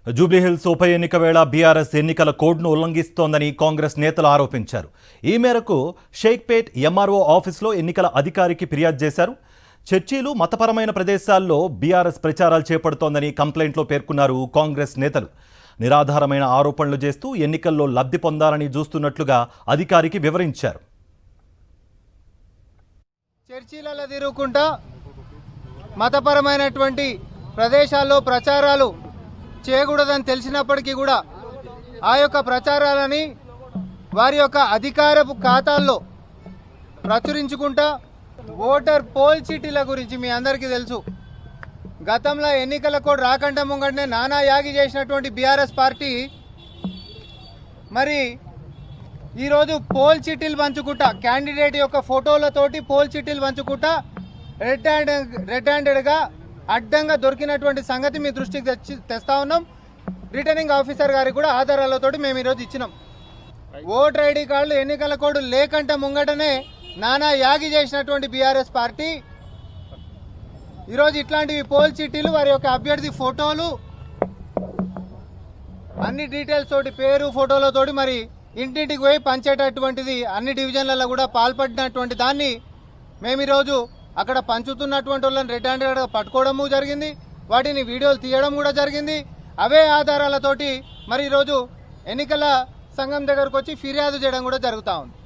జూబ్లీహిల్స్ ఉప ఎన్నిక వేళ బీఆర్ఎస్ ఎన్నికల కోడ్ను ఉల్లంఘిస్తోందని కాంగ్రెస్ నేతలు ఆరోపించారు. ఈ మేరకు షేక్పేట్ ఎంఆర్ఓ ఆఫీసులో ఎన్నికల అధికారికి ఫిర్యాదు చేశారు. చర్చీలు, మతపరమైన ప్రదేశాల్లో బీఆర్ఎస్ ప్రచారాలు చేపడుతోందని కంప్లైంట్లో పేర్కొన్నారు కాంగ్రెస్ నేతలు. నిరాధారమైన ఆరోపణలు చేస్తూ ఎన్నికల్లో లబ్ధి పొందాలని చూస్తున్నట్లుగా అధికారికి వివరించారు. చర్చీలలో తిరుగుకుంటా మతపరమైనటువంటి ప్రదేశాల్లో ప్రచారాలు చేయకూడదని తెలిసినప్పటికీ కూడా ఆ యొక్క ప్రచారాలని వారి యొక్క అధికారపు ఖాతాల్లో ప్రచురించుకుంటా ఓటర్ పోల్ చీటీల గురించి మీ అందరికీ తెలుసు. గతంలో ఎన్నికల కోడ్ రాకంటే ముంగటనే నానా యాగి చేసినటువంటి బీఆర్ఎస్ పార్టీ మరి ఈరోజు పోల్ చీటీలు పంచుకుంటా, క్యాండిడేట్ యొక్క ఫోటోలతోటి పోల్ చీటీలు పంచుకుంటా రెడ్ హ్యాండెడ్గా అడ్డంగా దొరికినటువంటి సంగతి మీ దృష్టికి తెస్తా ఉన్నాం. రిటర్నింగ్ ఆఫీసర్ గారికి కూడా ఆధారాలతోటి మేము ఈరోజు ఇచ్చినాం. ఓటర్ ఐడి కార్డులు ఎన్నికల కోడ్ లేకంటే ముంగటనే నానా యాగి చేసినటువంటి బీఆర్ఎస్ పార్టీ ఈరోజు ఇట్లాంటివి పోల్ చీటీలు, వారి యొక్క అభ్యర్థి ఫోటోలు, అన్ని డీటెయిల్స్ తోటి, పేరు ఫోటోలతోటి మరి ఇంటింటికి పోయి పంచేటటువంటిది అన్ని డివిజన్లలో కూడా పాల్పడినటువంటి దాన్ని మేము ఈరోజు అక్కడ పంచుతున్నటువంటి వాళ్ళని రెడ్ హ్యాండెడ్గా పట్టుకోవడము జరిగింది. వాటిని వీడియోలు తీయడం కూడా జరిగింది. అవే ఆధారాలతోటి మరి ఈరోజు ఎన్నికల సంఘం దగ్గరకు వచ్చి ఫిర్యాదు చేయడం కూడా జరుగుతూ ఉంది.